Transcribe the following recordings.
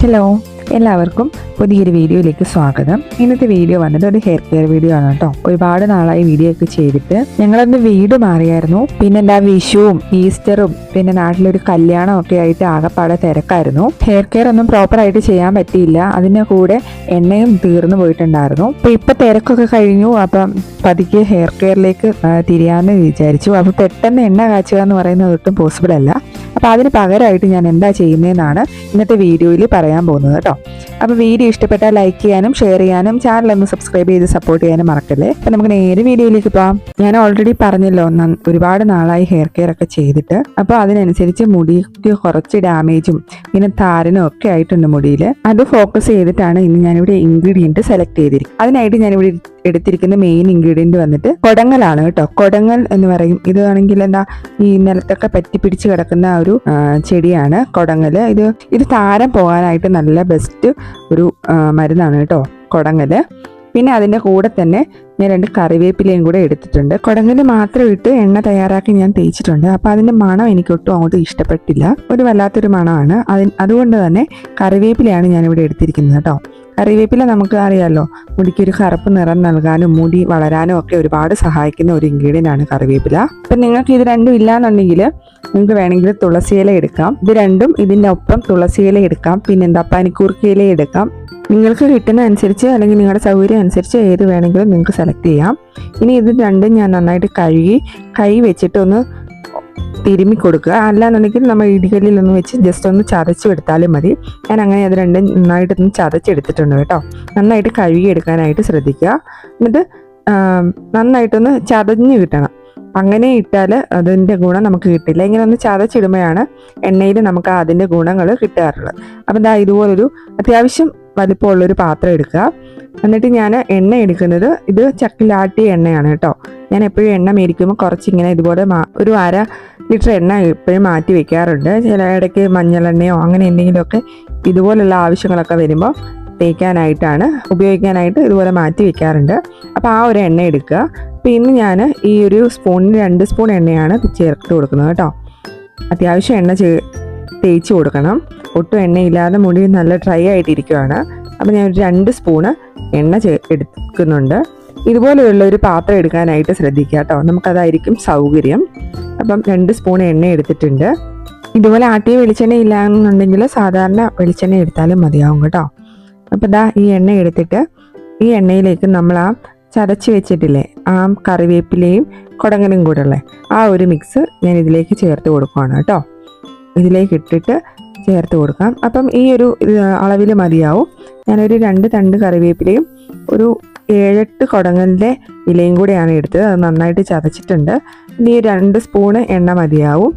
Hello, എല്ലാവർക്കും പുതിയൊരു വീഡിയോയിലേക്ക് സ്വാഗതം. ഇന്നത്തെ വീഡിയോ വന്നിട്ട് ഒരു ഹെയർ കെയർ വീഡിയോ ആണ് കേട്ടോ. ഒരുപാട് നാളായി വീഡിയോ ഒക്കെ ചെയ്തിട്ട് ഞങ്ങളൊന്ന് വീട് മാറിയായിരുന്നു. പിന്നെ എന്താ വിഷുവും ഈസ്റ്ററും പിന്നെ നാട്ടിലൊരു കല്യാണം ഒക്കെ ആയിട്ട് ആകെപ്പാടെ തിരക്കായിരുന്നു. ഹെയർ കെയർ ഒന്നും പ്രോപ്പർ ആയിട്ട് ചെയ്യാൻ പറ്റിയില്ല. അതിന്റെ കൂടെ എണ്ണയും തീർന്നു പോയിട്ടുണ്ടായിരുന്നു. ഇപ്പൊ തിരക്കൊക്കെ കഴിഞ്ഞു. അപ്പം പതുക്കെ ഹെയർ കെയറിലേക്ക് തിരിയാന്ന് വിചാരിച്ചു. അപ്പൊ പെട്ടെന്ന് എണ്ണ കാച്ചുക എന്ന് പറയുന്നത് ഒട്ടും പോസിബിൾ അല്ല. അപ്പൊ അതിന് പകരമായിട്ട് ഞാൻ എന്താ ചെയ്യുന്നതെന്നാണ് ഇന്നത്തെ വീഡിയോയിൽ പറയാൻ പോകുന്നത് കേട്ടോ. അപ്പൊ വീഡിയോ ഇഷ്ടപ്പെട്ടാൽ ലൈക്ക് ചെയ്യാനും ഷെയർ ചെയ്യാനും ചാനൽ ഒന്ന് സബ്സ്ക്രൈബ് ചെയ്ത് സപ്പോർട്ട് ചെയ്യാനും മറക്കല്ലേ. അപ്പൊ നമുക്ക് നേരെ വീഡിയോയിലേക്ക് പോവാം. ഞാൻ ഓൾറെഡി പറഞ്ഞല്ലോ, ഒരുപാട് നാളായി ഹെയർ കെയർ ഒക്കെ ചെയ്തിട്ട്. അപ്പൊ അതിനനുസരിച്ച് മുടിക്ക് കുറച്ച് ഡാമേജും പിന്നെ താരനും ഒക്കെ ആയിട്ടുണ്ട് മുടിയിൽ. അത് ഫോക്കസ് ചെയ്തിട്ടാണ് ഇന്ന് ഞാനിവിടെ ഇൻഗ്രീഡിയന്റ് സെലക്ട് ചെയ്തിരിക്കുന്നത്. അതിനായിട്ട് ഞാനിവിടെ എടുത്തിരിക്കുന്ന മെയിൻ ഇൻഗ്രീഡിയന്റ് വന്നിട്ട് കൊടങ്ങലാണ് കേട്ടോ. കൊടങ്ങൽ എന്ന് പറയും. ഇതാണെങ്കിൽ എന്താ ഈ നിലത്തൊക്കെ പറ്റി പിടിച്ച് കിടക്കുന്ന ഒരു ചെടിയാണ് കൊടങ്ങല്. ഇത് താരം പോകാനായിട്ട് നല്ല ബെസ്റ്റ് ഒരു മരുന്നാണ് കേട്ടോ കൊടങ്ങല്. പിന്നെ അതിൻ്റെ കൂടെ തന്നെ ഞാൻ 2 കറിവേപ്പിലയും കൂടെ എടുത്തിട്ടുണ്ട്. കൊടങ്ങല് മാത്രം ഇട്ട് എണ്ണ തയ്യാറാക്കി ഞാൻ തേച്ചിട്ടുണ്ട്. അപ്പോൾ അതിൻ്റെ മണം എനിക്കൊട്ടും അങ്ങോട്ട് ഇഷ്ടപ്പെട്ടില്ല. ഒരു വല്ലാത്തൊരു മണമാണ്. അതുകൊണ്ട് തന്നെ കറിവേപ്പിലയാണ് ഞാനിവിടെ എടുത്തിരിക്കുന്നത് കേട്ടോ. കറിവേപ്പില നമുക്ക് അറിയാമല്ലോ, മുടിക്കൊരു കറുപ്പ് നിറം നൽകാനും മുടി വളരാനും ഒക്കെ ഒരുപാട് സഹായിക്കുന്ന ഒരു ഇൻഗ്രീഡിയൻ്റ് ആണ് കറിവേപ്പില. അപ്പം നിങ്ങൾക്ക് ഇത് രണ്ടും ഇല്ലാന്നുണ്ടെങ്കിൽ നിങ്ങൾക്ക് വേണമെങ്കിൽ തുളസിയില എടുക്കാം. ഇത് രണ്ടും ഇതിൻ്റെ ഒപ്പം തുളസിയില എടുക്കാം. പിന്നെന്താ പനിക്കൂർക്കയില എടുക്കാം. നിങ്ങൾക്ക് കിട്ടുന്ന അനുസരിച്ച് അല്ലെങ്കിൽ നിങ്ങളുടെ സൗകര്യം അനുസരിച്ച് ഏത് വേണമെങ്കിലും നിങ്ങൾക്ക് സെലക്ട് ചെയ്യാം. ഇനി ഇത് രണ്ടും ഞാൻ നന്നായിട്ട് കഴുകി കൈ വെച്ചിട്ട് ഒന്ന് തിരുമ്മി കൊടുക്കുക. അല്ലാന്നുണ്ടെങ്കിൽ നമ്മൾ ഇടികല്ലിലൊന്ന് വെച്ച് ജസ്റ്റ് ഒന്ന് ചതച്ചെടുത്താലും മതി. ഞാൻ അങ്ങനെ അത് രണ്ടും നന്നായിട്ടൊന്ന് ചതച്ചെടുത്തിട്ടുണ്ട് കേട്ടോ. നന്നായിട്ട് കഴുകി എടുക്കാനായിട്ട് ശ്രദ്ധിക്കുക. എന്നിട്ട് നന്നായിട്ടൊന്ന് ചതഞ്ഞ് കിട്ടണം. അങ്ങനെ ഇട്ടാൽ അതിൻ്റെ ഗുണം നമുക്ക് കിട്ടില്ല. ഇങ്ങനെ ഒന്ന് ചതച്ചിടുമ്പോഴാണ് എണ്ണയിൽ നമുക്ക് അതിൻ്റെ ഗുണങ്ങൾ കിട്ടാറുള്ളത്. അപ്പം ദാ ഇതുപോലൊരു അത്യാവശ്യം വലിപ്പമുള്ളൊരു പാത്രം എടുക്കുക. എന്നിട്ട് ഞാൻ എണ്ണ എടുക്കുന്നത് ഇത് ചക്കിലാട്ടിയ എണ്ണയാണ് കേട്ടോ. ഞാൻ എപ്പോഴും എണ്ണ മേടിക്കുമ്പോൾ കുറച്ചിങ്ങനെ ഇതുപോലെ ഒരു 1/2 ലിറ്റർ എണ്ണ എപ്പോഴും മാറ്റി വെക്കാറുണ്ട്. ചില ഇടയ്ക്ക് മഞ്ഞളെണ്ണയോ അങ്ങനെ എന്തെങ്കിലുമൊക്കെ ഇതുപോലുള്ള ആവശ്യങ്ങളൊക്കെ വരുമ്പോൾ ഉപയോഗിക്കാനായിട്ട് ഇതുപോലെ മാറ്റി വെക്കാറുണ്ട്. അപ്പോൾ ആ ഒരു എണ്ണ എടുക്കുക. അപ്പോൾ ഇന്ന് ഞാൻ ഈ ഒരു സ്പൂണിന് 2 സ്പൂൺ എണ്ണയാണ് ചേർത്ത് കൊടുക്കുന്നത് കേട്ടോ. അത്യാവശ്യം എണ്ണ തേച്ച് കൊടുക്കണം. ഒട്ടും എണ്ണയില്ലാതെ മുടി നല്ല ഡ്രൈ ആയിട്ടിരിക്കുകയാണ്. അപ്പോൾ ഞാൻ ഒരു 2 സ്പൂണ് എണ്ണ എടുക്കുന്നുണ്ട്. ഇതുപോലെയുള്ള ഒരു പാത്രം എടുക്കാനായിട്ട് ശ്രദ്ധിക്കുക കേട്ടോ. നമുക്കതായിരിക്കും സൗകര്യം. അപ്പം 2 സ്പൂൺ എണ്ണ എടുത്തിട്ടുണ്ട്. ഇതുപോലെ ആട്ടിയ വെളിച്ചെണ്ണ ഇല്ലാന്നുണ്ടെങ്കിൽ സാധാരണ വെളിച്ചെണ്ണ എടുത്താലും മതിയാവും കേട്ടോ. അപ്പോൾ ദാ ഈ എണ്ണ എടുത്തിട്ട് ഈ എണ്ണയിലേക്ക് നമ്മൾ ആ ചതച്ച് വെച്ചിട്ടില്ലേ, ആ കറിവേപ്പിലയും കൊടങ്ങനും കൂടെ ഉള്ള ആ ഒരു മിക്സ് ഞാൻ ഇതിലേക്ക് ചേർത്ത് കൊടുക്കുകയാണ് കേട്ടോ. ഇതിലേക്ക് ഇട്ടിട്ട് ചേർത്ത് കൊടുക്കാം. അപ്പം ഈ ഒരു അളവിൽ മതിയാവും. ഞാനൊരു 2 തണ്ട് കറിവേപ്പിലയും ഒരു 7-8 കൊടങ്ങലിൻ്റെ ഇലയും കൂടെയാണ് എടുത്തത്. അത് നന്നായിട്ട് ചതച്ചിട്ടുണ്ട്. ഇനി 2 സ്പൂണ് എണ്ണ മതിയാവും.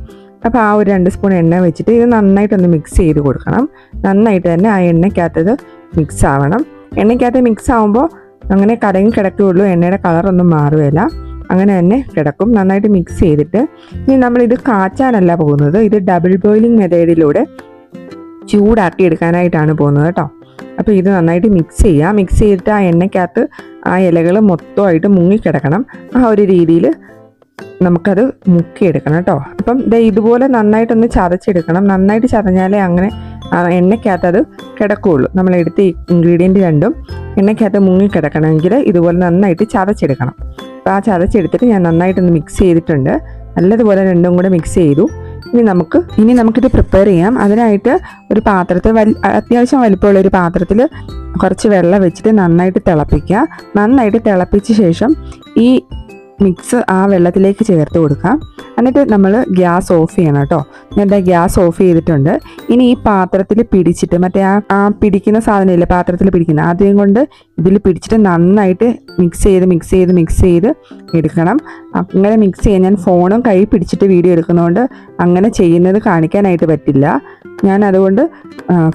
അപ്പോൾ ആ ഒരു 2 സ്പൂൺ എണ്ണ വെച്ചിട്ട് ഇത് നന്നായിട്ടൊന്ന് മിക്സ് ചെയ്ത് കൊടുക്കണം. നന്നായിട്ട് തന്നെ ആ എണ്ണയ്ക്കകത്തത് മിക്സ് ആവണം. എണ്ണയ്ക്കകത്ത് മിക്സ് ആവുമ്പോൾ അങ്ങനെ കടങ്ങി കിടക്കുകയുള്ളൂ. എണ്ണയുടെ കളറൊന്നും മാറുകയില്ല. അങ്ങനെ തന്നെ കിടക്കും. നന്നായിട്ട് മിക്സ് ചെയ്തിട്ട് ഇനി നമ്മളിത് കാച്ചാനല്ല പോകുന്നത്. ഇത് ഡബിൾ ബോയിലിംഗ് മെത്തേഡിലൂടെ ചൂടാക്കി എടുക്കാനായിട്ടാണ് പോകുന്നത് കേട്ടോ. അപ്പോൾ ഇത് നന്നായിട്ട് മിക്സ് ചെയ്യുക. മിക്സ് ചെയ്തിട്ട് ആ എണ്ണയ്ക്കകത്ത് ആ ഇലകൾ മൊത്തമായിട്ട് മുങ്ങിക്കിടക്കണം. ആ ഒരു രീതിയിൽ നമുക്കത് മുക്കിയെടുക്കണം കേട്ടോ. അപ്പം ഇതുപോലെ നന്നായിട്ടൊന്ന് ചതച്ചെടുക്കണം. നന്നായിട്ട് ചതഞ്ഞാലേ അങ്ങനെ എണ്ണയ്ക്കകത്ത് അത് കിടക്കുകയുള്ളൂ. നമ്മളെടുത്ത ഇൻഗ്രീഡിയൻറ്റ് രണ്ടും എണ്ണയ്ക്കകത്ത് മുങ്ങിക്കിടക്കണമെങ്കിൽ ഇതുപോലെ നന്നായിട്ട് ചതച്ചെടുക്കണം. അപ്പോൾ ആ ചതച്ചെടുത്തിട്ട് ഞാൻ നന്നായിട്ടൊന്ന് മിക്സ് ചെയ്തിട്ടുണ്ട്. നല്ലതുപോലെ രണ്ടും കൂടെ മിക്സ് ചെയ്തു. ഇനി നമുക്കിത് പ്രിപ്പയർ ചെയ്യാം. അതിനായിട്ട് ഒരു പാത്രത്തിൽ അത്യാവശ്യം വലിപ്പമുള്ള ഒരു പാത്രത്തിൽ കുറച്ച് വെള്ളം വെച്ചിട്ട് നന്നായിട്ട് തിളപ്പിക്കുക. നന്നായിട്ട് തിളപ്പിച്ച ശേഷം ഈ മിക്സ് ആ വെള്ളത്തിലേക്ക് ചേർത്ത് കൊടുക്കാം. എന്നിട്ട് നമ്മൾ ഗ്യാസ് ഓഫ് ചെയ്യണം കേട്ടോ. ഞാൻ ഗ്യാസ് ഓഫ് ചെയ്തിട്ടുണ്ട്. ഇനി ഈ പാത്രത്തിൽ പിടിച്ചിട്ട് മറ്റേ ആ പിടിക്കുന്ന സാധനമില്ലേ, പാത്രത്തിൽ പിടിക്കുന്ന, ആദ്യം കൊണ്ട് ഇതിൽ പിടിച്ചിട്ട് നന്നായിട്ട് മിക്സ് ചെയ്ത് എടുക്കണം. അങ്ങനെ മിക്സ് ചെയ്യാൻ ഞാൻ ഫോണും കൈ പിടിച്ചിട്ട് വീഡിയോ എടുക്കുന്നതുകൊണ്ട് അങ്ങനെ ചെയ്യുന്നത് കാണിക്കാനായിട്ട് പറ്റില്ല. ഞാൻ അതുകൊണ്ട്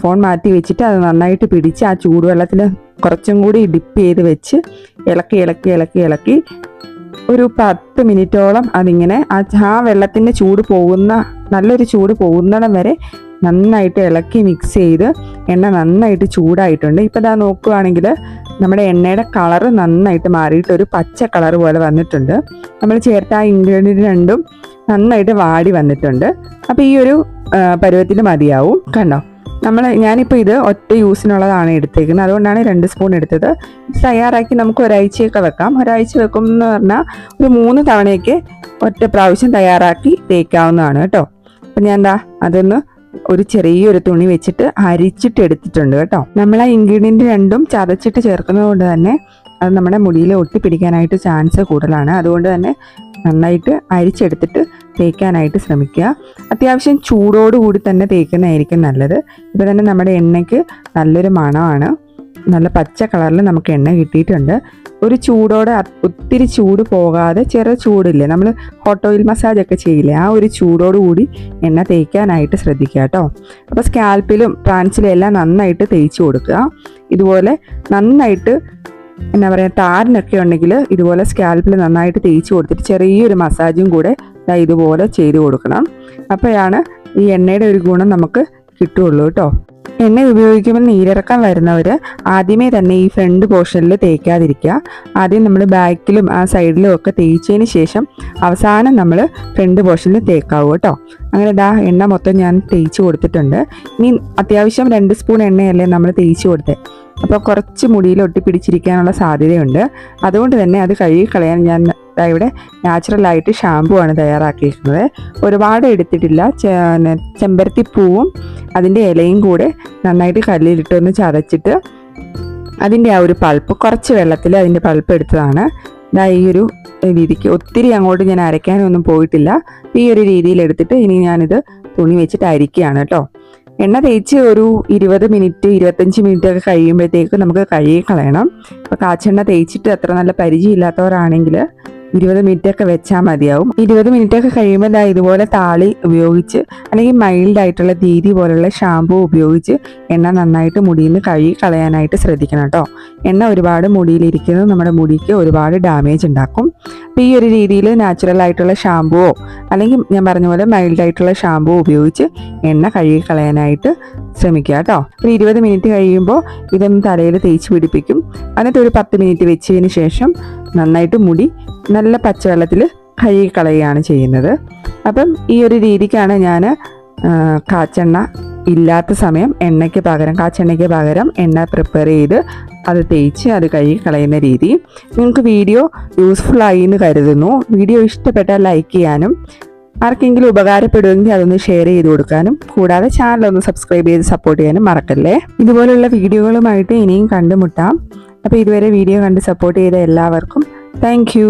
ഫോൺ മാറ്റി വെച്ചിട്ട് അത് നന്നായിട്ട് പിടിച്ച് ആ ചൂടുവെള്ളത്തിൽ കുറച്ചും കൂടി ഡിപ്പ് ചെയ്ത് വെച്ച് ഇളക്കി ഒരു 10 മിനിറ്റോളം അതിങ്ങനെ ആ വെള്ളത്തിൻ്റെ നല്ലൊരു ചൂട് പോകുന്നിടം വരെ നന്നായിട്ട് ഇളക്കി മിക്സ് ചെയ്ത് എണ്ണ നന്നായിട്ട് ചൂടായിട്ടുണ്ട്. ഇപ്പോൾ ഇതാ നോക്കുകയാണെങ്കിൽ നമ്മുടെ എണ്ണയുടെ കളറ് നന്നായിട്ട് മാറിയിട്ട് ഒരു പച്ച കളർ പോലെ വന്നിട്ടുണ്ട്. നമ്മൾ ചേർത്ത ആ ഇൻഗ്രീഡിയൻറ്റ് രണ്ടും നന്നായിട്ട് വാടി വന്നിട്ടുണ്ട്. അപ്പോൾ ഈ ഒരു പരുവത്തിൽ മതിയാവും. കണ്ടോ, ഞാനിപ്പോൾ ഇത് ഒറ്റ യൂസിനുള്ളതാണ് എടുത്തേക്കുന്നത്, അതുകൊണ്ടാണ് 2 സ്പൂൺ എടുത്തത്. ഇത് തയ്യാറാക്കി നമുക്ക് ഒരാഴ്ചയൊക്കെ വെക്കാം. ഒരാഴ്ച വെക്കും എന്ന് പറഞ്ഞാൽ ഒരു 3 തവണയൊക്കെ ഒറ്റ പ്രാവശ്യം തയ്യാറാക്കി തേക്കാവുന്നതാണ് കേട്ടോ. അപ്പം ഞാൻ അതൊന്ന് ഒരു ചെറിയൊരു തുണി വെച്ചിട്ട് അരിച്ചിട്ട് എടുത്തിട്ടുണ്ട് കേട്ടോ. നമ്മൾ ആ ഇൻഗ്രീഡിയൻറ്റ് രണ്ടും ചതച്ചിട്ട് ചേർക്കുന്നത് കൊണ്ട് തന്നെ അത് നമ്മുടെ മുടിയിൽ ഒട്ടിപ്പിടിക്കാനായിട്ട് ചാൻസ് കൂടുതലാണ്. അതുകൊണ്ട് തന്നെ നന്നായിട്ട് അരിച്ചെടുത്തിട്ട് തേക്കാനായിട്ട് ശ്രമിക്കുക. അത്യാവശ്യം ചൂടോടുകൂടി തന്നെ തേക്കുന്നതായിരിക്കും നല്ലത്. ഇപ്പോൾ തന്നെ നമ്മുടെ എണ്ണയ്ക്ക് നല്ലൊരു മണമാണ്. നല്ല പച്ച കളറിൽ നമുക്ക് എണ്ണ കിട്ടിയിട്ടുണ്ട്. ഒരു ചൂടോടെ ഒത്തിരി ചൂട് പോകാതെ ചെറു ചൂടില്ലേ, നമ്മൾ ഹോട്ട് ഓയിൽ മസാജ് ഒക്കെ ചെയ്യില്ലേ, ആ ഒരു ചൂടോടുകൂടി എണ്ണ തേക്കാനായിട്ട് ശ്രദ്ധിക്കുക കേട്ടോ. അപ്പോൾ സ്കാൽപ്പിലും ട്രാൻസിലും എല്ലാം നന്നായിട്ട് തേച്ച് കൊടുക്കുക. ഇതുപോലെ നന്നായിട്ട് താരനൊക്കെ ഉണ്ടെങ്കിൽ ഇതുപോലെ സ്കാൽപ്പിൽ നന്നായിട്ട് തേച്ച് കൊടുത്തിട്ട് ചെറിയൊരു മസാജും കൂടെ ഇതുപോലെ ചെയ്ത് കൊടുക്കണം. അപ്പോഴാണ് ഈ എണ്ണയുടെ ഒരു ഗുണം നമുക്ക് കിട്ടുള്ളൂ കേട്ടോ. എണ്ണ ഉപയോഗിക്കുമ്പോൾ നീരിറക്കം വരുന്നവർ ആദ്യമേ തന്നെ ഈ ഫ്രണ്ട് പോർഷനിൽ തേക്കാതിരിക്കുക. ആദ്യം നമ്മൾ ബാക്കിലും ആ സൈഡിലും ഒക്കെ തേച്ചതിന് ശേഷം അവസാനം നമ്മൾ ഫ്രണ്ട് പോർഷനിൽ തേക്കാവൂ കേട്ടോ. അങ്ങനെ എണ്ണ മൊത്തം ഞാൻ തേച്ച് കൊടുത്തിട്ടുണ്ട്. ഇനി അത്യാവശ്യം 2 സ്പൂൺ എണ്ണയല്ലേ നമ്മൾ തേച്ച് കൊടുത്തത്, അപ്പോൾ കുറച്ച് മുടിയിൽ ഒട്ടിപ്പിടിച്ചിരിക്കാനുള്ള സാധ്യതയുണ്ട്. അതുകൊണ്ട് തന്നെ അത് കഴുകി കളയാൻ ഞാൻ ഇവിടെ നാച്ചുറലായിട്ട് ഷാമ്പു ആണ് തയ്യാറാക്കിയിരിക്കുന്നത്. ഒരുപാട് എടുത്തിട്ടില്ല. ചെമ്പരത്തി പൂവും അതിൻ്റെ ഇലയും കൂടെ നന്നായിട്ട് കല്ലിലിട്ടൊന്ന് ചതച്ചിട്ട് അതിൻ്റെ ആ ഒരു പൾപ്പ് കുറച്ച് വെള്ളത്തിൽ അതിൻ്റെ പൾപ്പ് എടുത്തതാണ്. ഈ ഒരു രീതിക്ക് ഒത്തിരി അങ്ങോട്ട് ഞാൻ അരയ്ക്കാനൊന്നും പോയിട്ടില്ല. ഈ ഒരു രീതിയിൽ എടുത്തിട്ട് ഇനി ഞാനിത് തുണി വെച്ചിട്ട് അരിക്കുകയാണ് കേട്ടോ. എണ്ണ തേച്ച് ഒരു 20 മിനിറ്റ് 25 മിനിറ്റ് ഒക്കെ കഴിയുമ്പോഴത്തേക്ക് നമുക്ക് കഴുകി കളയണം. അപ്പോൾ കാച്ചെണ്ണ തേച്ചിട്ട് അത്ര നല്ല പരിചയമില്ലാത്തവരാണെങ്കിൽ 20 മിനിറ്റ് ഒക്കെ വെച്ചാൽ മതിയാവും. 20 മിനിറ്റ് ഒക്കെ കഴിയുമ്പോൾ ഇതുപോലെ താളി ഉപയോഗിച്ച് അല്ലെങ്കിൽ മൈൽഡ് ആയിട്ടുള്ള ദീദി പോലുള്ള ഷാമ്പൂ ഉപയോഗിച്ച് എണ്ണ നന്നായിട്ട് മുടിയിൽ നിന്ന് കഴുകി കളയാനായിട്ട് ശ്രദ്ധിക്കണം കേട്ടോ. എണ്ണ ഒരുപാട് മുടിയിലിരിക്കുന്നത് നമ്മുടെ മുടിക്ക് ഒരുപാട് ഡാമേജ് ഉണ്ടാക്കും. അപ്പോൾ ഈ ഒരു രീതിയിൽ നാച്ചുറൽ ആയിട്ടുള്ള ഷാമ്പുവോ അല്ലെങ്കിൽ ഞാൻ പറഞ്ഞ പോലെ മൈൽഡ് ആയിട്ടുള്ള ഷാമ്പൂ ഉപയോഗിച്ച് എണ്ണ കഴുകി കളയാനായിട്ട് ശ്രമിക്കുക കേട്ടോ. ഒരു 20 മിനിറ്റ് കഴിയുമ്പോൾ ഇതൊന്ന് തലയിൽ തേച്ച് പിടിപ്പിക്കും. എന്നിട്ട് ഒരു 10 മിനിറ്റ് വെച്ചതിന് ശേഷം നന്നായിട്ട് മുടി നല്ല പച്ചവെള്ളത്തിൽ കഴുകി കളയുകയാണ് ചെയ്യുന്നത്. അപ്പം ഈ ഒരു രീതിക്കാണ് ഞാൻ കാച്ചെണ്ണ ഇല്ലാത്ത സമയം കാച്ചെണ്ണയ്ക്ക് പകരം എണ്ണ പ്രിപ്പയർ ചെയ്ത് അത് തേച്ച് അത് കഴുകി കളയുന്ന രീതി. നിങ്ങൾക്ക് വീഡിയോ യൂസ്ഫുൾ ആയി എന്ന് കരുതുന്നു. വീഡിയോ ഇഷ്ടപ്പെട്ടാൽ ലൈക്ക് ചെയ്യാനും ആർക്കെങ്കിലും ഉപകാരപ്പെടുമെങ്കിൽ അതൊന്ന് ഷെയർ ചെയ്ത് കൊടുക്കാനും കൂടാതെ ചാനലൊന്ന് സബ്സ്ക്രൈബ് ചെയ്ത് സപ്പോർട്ട് ചെയ്യാനും മറക്കല്ലേ. ഇതുപോലുള്ള വീഡിയോകളുമായിട്ട് ഇനിയും കണ്ടുമുട്ടാം. അപ്പോൾ ഇതുവരെ വീഡിയോ കണ്ട് സപ്പോർട്ട് ചെയ്ത എല്ലാവർക്കും താങ്ക് യു.